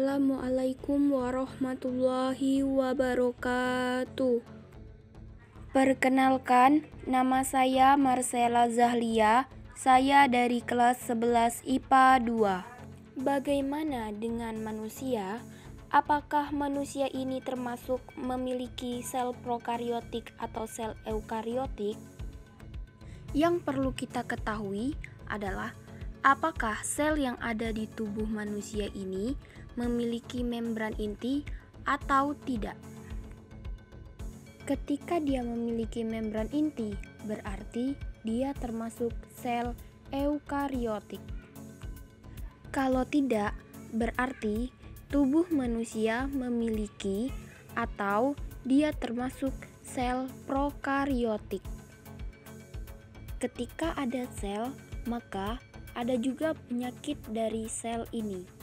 Assalamualaikum warahmatullahi wabarakatuh. Perkenalkan, nama saya Marcella Zahlia. Saya dari kelas 11 IPA 2. Bagaimana dengan manusia? Apakah manusia ini termasuk memiliki sel prokariotik atau sel eukariotik? Yang perlu kita ketahui adalah apakah sel yang ada di tubuh manusia ini memiliki membran inti atau tidak? Ketika dia memiliki membran inti, berarti dia termasuk sel eukariotik. Kalau tidak, berarti tubuh manusia memiliki atau dia termasuk sel prokariotik. Ketika ada sel, maka ada juga penyakit dari sel ini.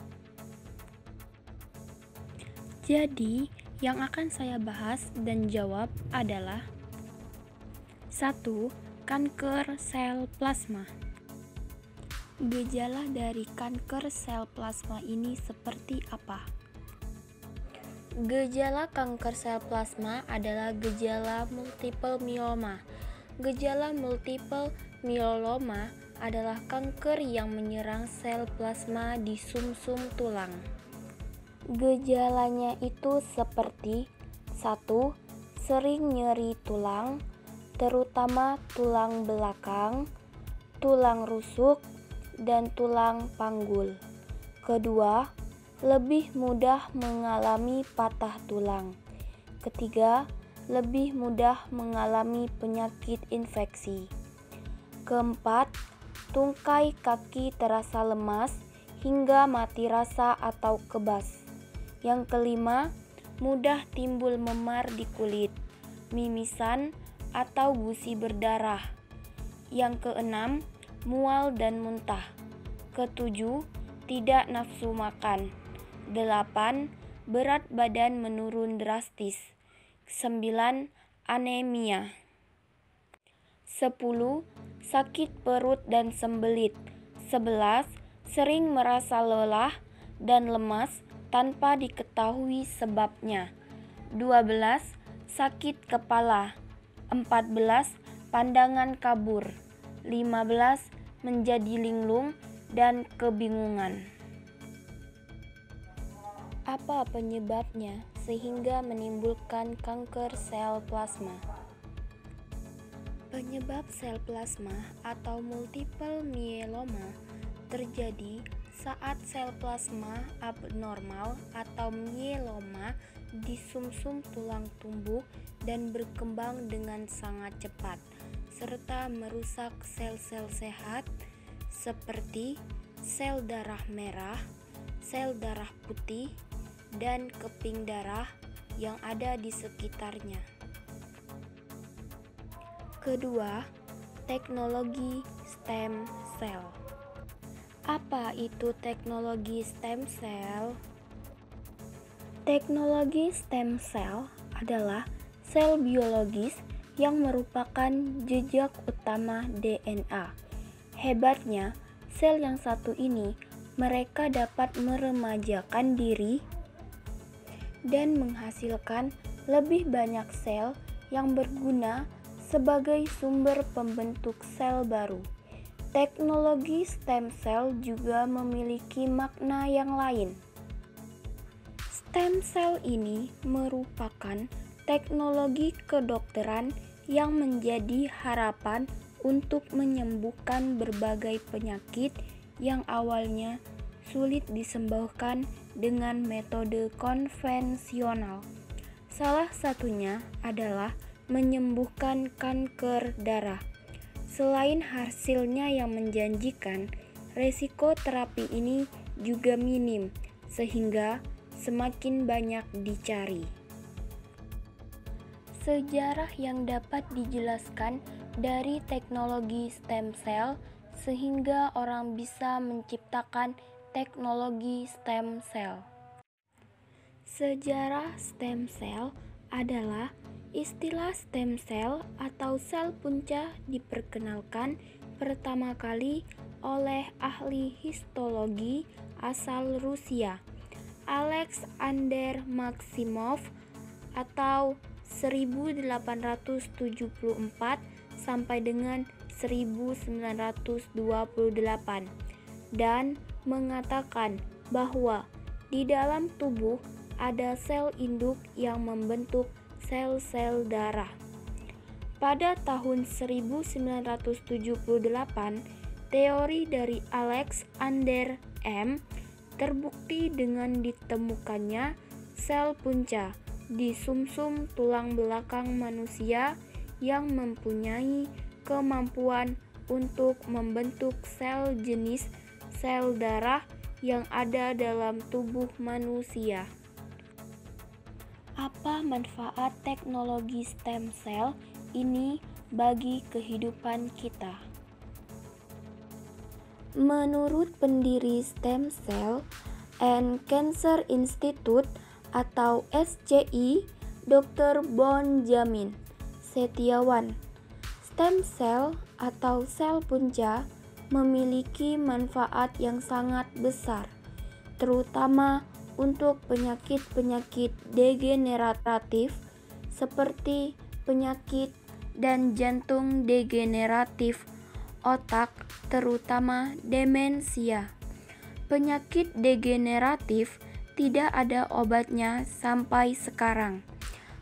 Jadi, yang akan saya bahas dan jawab adalah 1. Kanker sel plasma. Gejala dari kanker sel plasma ini seperti apa? Gejala kanker sel plasma adalah gejala multiple myeloma. Gejala multiple myeloma adalah kanker yang menyerang sel plasma di sumsum tulang. Gejalanya itu seperti 1. Sering nyeri tulang, terutama tulang belakang, tulang rusuk, dan tulang panggul. Kedua, lebih mudah mengalami patah tulang. Ketiga, lebih mudah mengalami penyakit infeksi. Keempat, tungkai kaki terasa lemas hingga mati rasa atau kebas. Yang kelima, mudah timbul memar di kulit, mimisan, atau gusi berdarah. Yang keenam, mual dan muntah. Ketujuh, tidak nafsu makan. 8. Berat badan menurun drastis. 9. Anemia. 10. Sakit perut dan sembelit. 11. Sering merasa lelah dan lemas tanpa diketahui sebabnya. 12. Sakit kepala. 14. Pandangan kabur. 15. Menjadi linglung dan kebingungan. Apa penyebabnya sehingga menimbulkan kanker sel plasma? Penyebab sel plasma atau multiple myeloma terjadi saat sel plasma abnormal atau myeloma di sumsum tulang tumbuh dan berkembang dengan sangat cepat, serta merusak sel-sel sehat seperti sel darah merah, sel darah putih, dan keping darah yang ada di sekitarnya. Kedua, teknologi stem cell. Apa itu teknologi stem cell? Teknologi stem cell adalah sel biologis yang merupakan jejak utama DNA. Hebatnya, sel yang satu ini mereka dapat meremajakan diri dan menghasilkan lebih banyak sel yang berguna sebagai sumber pembentuk sel baru. Teknologi stem cell juga memiliki makna yang lain. Stem cell ini merupakan teknologi kedokteran yang menjadi harapan untuk menyembuhkan berbagai penyakit yang awalnya sulit disembuhkan dengan metode konvensional. Salah satunya adalah menyembuhkan kanker darah. Selain hasilnya yang menjanjikan, resiko terapi ini juga minim, sehingga semakin banyak dicari. Sejarah yang dapat dijelaskan dari teknologi stem cell sehingga orang bisa menciptakan teknologi stem cell. Sejarah stem cell adalah istilah stem cell atau sel punca diperkenalkan pertama kali oleh ahli histologi asal Rusia, Alexander Maximov atau 1874 sampai dengan 1928 dan mengatakan bahwa di dalam tubuh ada sel induk yang membentuk sel-sel darah. Pada tahun 1978, teori dari Alexander M. terbukti dengan ditemukannya sel punca di sumsum tulang belakang manusia yang mempunyai kemampuan untuk membentuk sel jenis sel darah yang ada dalam tubuh manusia. Apa manfaat teknologi stem cell ini bagi kehidupan kita? Menurut pendiri Stem Cell and Cancer Institute atau SCI, Dr. Bonjamin Setiawan, stem cell atau sel punca memiliki manfaat yang sangat besar, terutama untuk penyakit-penyakit degeneratif seperti penyakit dan jantung degeneratif, otak, terutama demensia. Penyakit degeneratif tidak ada obatnya sampai sekarang.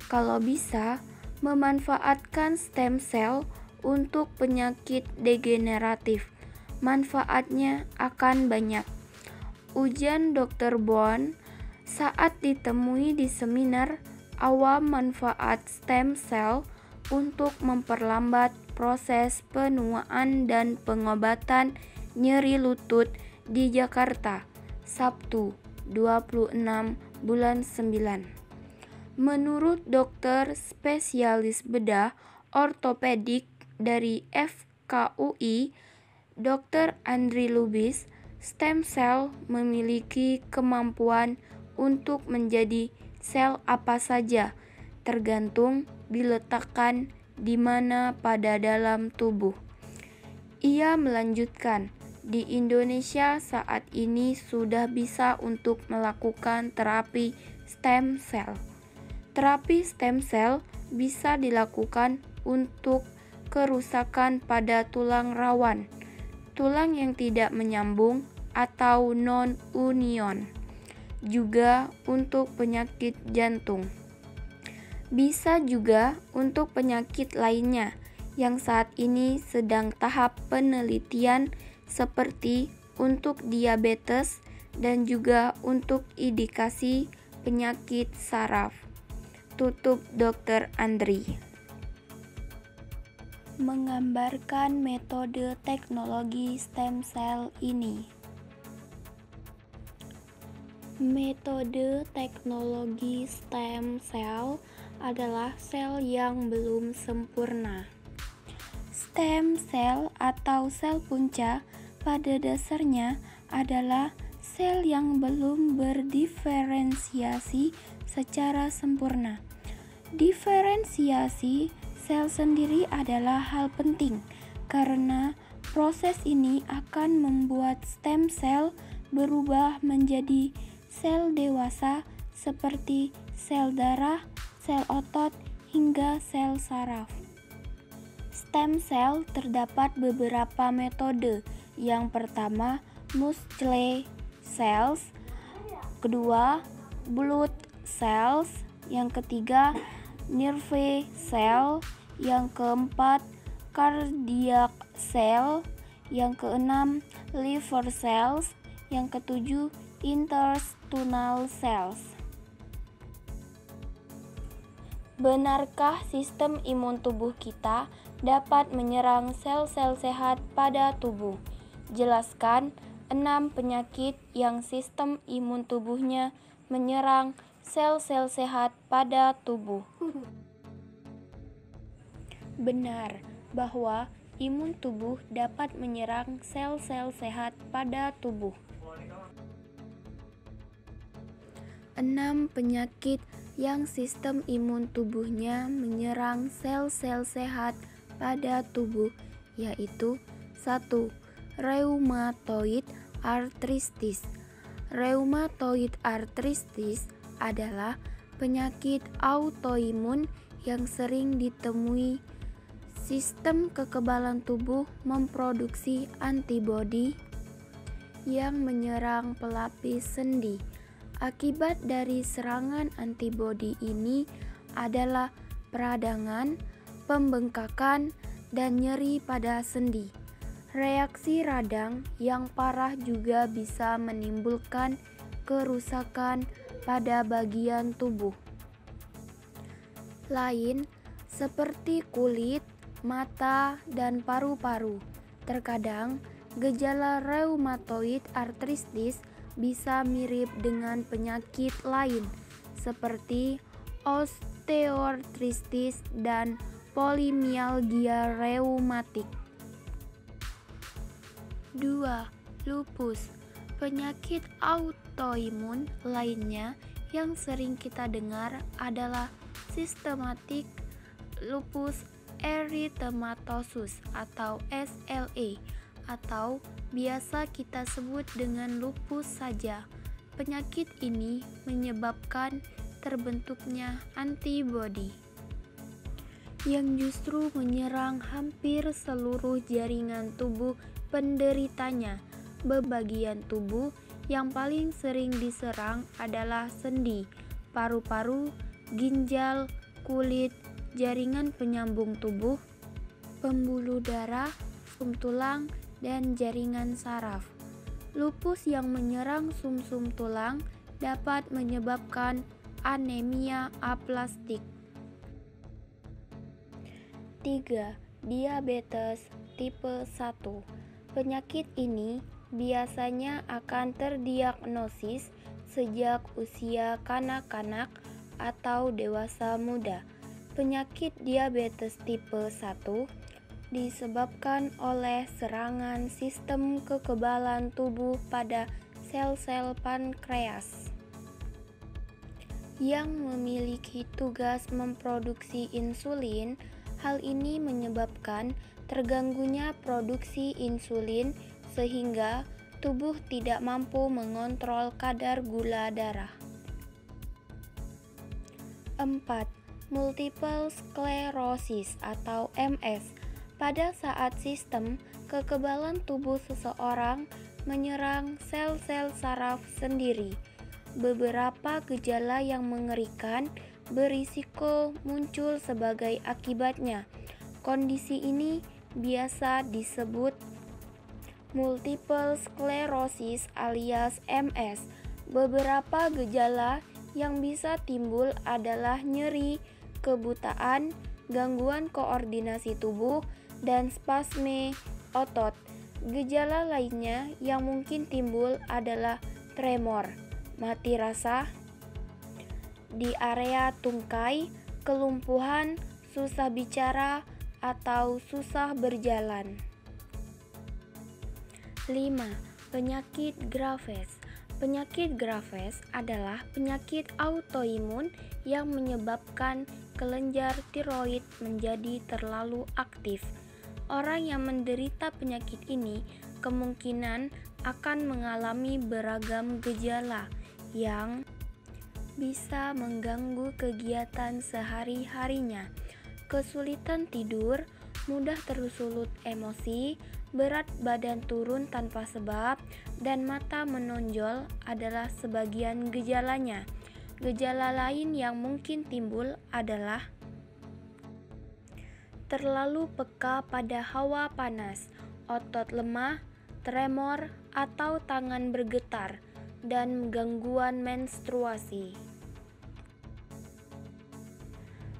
Kalau bisa, memanfaatkan stem cell untuk penyakit degeneratif, manfaatnya akan banyak. Ujian Dr. Bon saat ditemui di seminar awam manfaat stem cell untuk memperlambat proses penuaan dan pengobatan nyeri lutut di Jakarta, Sabtu 26 bulan 9. Menurut dokter spesialis bedah ortopedik dari FKUI, Dr. Andri Lubis, stem cell memiliki kemampuan untuk menjadi sel apa saja, tergantung diletakkan di mana pada dalam tubuh. Ia melanjutkan, di Indonesia saat ini sudah bisa untuk melakukan terapi stem cell. Terapi stem cell bisa dilakukan untuk kerusakan pada tulang rawan, tulang yang tidak menyambung atau non-union, juga untuk penyakit jantung. Bisa juga untuk penyakit lainnya yang saat ini sedang tahap penelitian seperti untuk diabetes dan juga untuk indikasi penyakit saraf. Tutup Dr. Andri. Menggambarkan metode teknologi stem cell ini. Metode teknologi stem cell adalah sel yang belum sempurna. Stem cell atau sel punca pada dasarnya adalah sel yang belum berdiferensiasi secara sempurna. Diferensiasi sel sendiri adalah hal penting karena proses ini akan membuat stem cell berubah menjadi sel dewasa seperti sel darah, sel otot, hingga sel saraf. Stem cell terdapat beberapa metode. Yang pertama, muscle cells, kedua, blood cells, yang ketiga, nerve cell, yang keempat, cardiac cell, yang keenam, liver cells, yang ketujuh, intestinal cells. Benarkah sistem imun tubuh kita dapat menyerang sel-sel sehat pada tubuh? Jelaskan 6 penyakit yang sistem imun tubuhnya menyerang sel-sel sehat pada tubuh. Benar bahwa imun tubuh dapat menyerang sel-sel sehat pada tubuh. 6 penyakit yang sistem imun tubuhnya menyerang sel-sel sehat pada tubuh, yaitu 1. Rheumatoid arthritis. Rheumatoid arthritis adalah penyakit autoimun yang sering ditemui. Sistem kekebalan tubuh memproduksi antibodi yang menyerang pelapis sendi. Akibat dari serangan antibodi ini adalah peradangan, pembengkakan, dan nyeri pada sendi. Reaksi radang yang parah juga bisa menimbulkan kerusakan pada bagian tubuh lain seperti kulit, mata, dan paru-paru. Terkadang gejala rheumatoid arthritis bisa mirip dengan penyakit lain seperti osteoartritis dan polimialgia reumatik. 2. Lupus. Penyakit autoimun lainnya yang sering kita dengar adalah sistematik lupus erythematosus atau SLE, atau biasa kita sebut dengan lupus saja. Penyakit ini menyebabkan terbentuknya antibodi yang justru menyerang hampir seluruh jaringan tubuh penderitanya. Bagian tubuh yang paling sering diserang adalah sendi, paru-paru, ginjal, kulit, jaringan penyambung tubuh, pembuluh darah, sum tulang, dan jaringan saraf. Lupus yang menyerang sumsum tulang dapat menyebabkan anemia aplastik. 3. Diabetes tipe 1. Penyakit ini biasanya akan terdiagnosis sejak usia kanak-kanak atau dewasa muda. Penyakit diabetes tipe 1 disebabkan oleh serangan sistem kekebalan tubuh pada sel-sel pankreas yang memiliki tugas memproduksi insulin. Hal ini menyebabkan terganggunya produksi insulin sehingga tubuh tidak mampu mengontrol kadar gula darah. 4. Multiple sclerosis atau MS. Pada saat sistem kekebalan tubuh seseorang menyerang sel-sel saraf sendiri, beberapa gejala yang mengerikan berisiko muncul sebagai akibatnya. Kondisi ini biasa disebut multiple sclerosis alias MS. Beberapa gejala yang bisa timbul adalah nyeri, kebutaan, gangguan koordinasi tubuh, dan spasme otot. Gejala lainnya yang mungkin timbul adalah tremor, mati rasa di area tungkai, kelumpuhan, susah bicara, atau susah berjalan. 5. Penyakit Graves. Penyakit Graves adalah penyakit autoimun yang menyebabkan kelenjar tiroid menjadi terlalu aktif. Orang yang menderita penyakit ini kemungkinan akan mengalami beragam gejala yang bisa mengganggu kegiatan sehari-harinya. Kesulitan tidur, mudah tersulut emosi, berat badan turun tanpa sebab, dan mata menonjol adalah sebagian gejalanya. Gejala lain yang mungkin timbul adalah terlalu peka pada hawa panas, otot lemah, tremor atau tangan bergetar, dan gangguan menstruasi.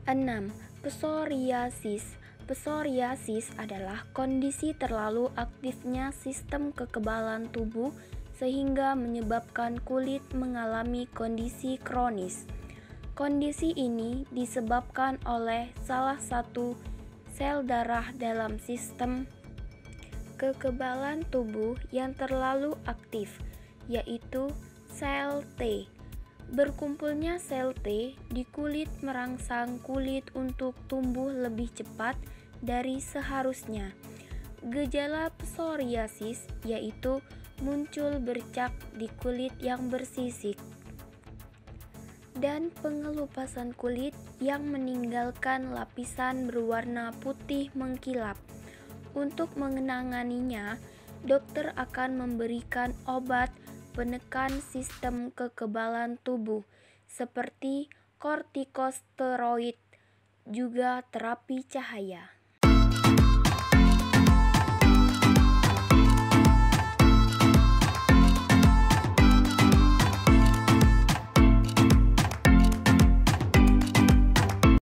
6. Psoriasis. Psoriasis adalah kondisi terlalu aktifnya sistem kekebalan tubuh sehingga menyebabkan kulit mengalami kondisi kronis. Kondisi ini disebabkan oleh salah satu sel darah dalam sistem kekebalan tubuh yang terlalu aktif, yaitu sel T. Berkumpulnya sel T di kulit merangsang kulit untuk tumbuh lebih cepat dari seharusnya. Gejala psoriasis yaitu muncul bercak di kulit yang bersisik, dan pengelupasan kulit yang meninggalkan lapisan berwarna putih mengkilap. Untuk mengenanganinya, dokter akan memberikan obat penekan sistem kekebalan tubuh seperti kortikosteroid, juga terapi cahaya.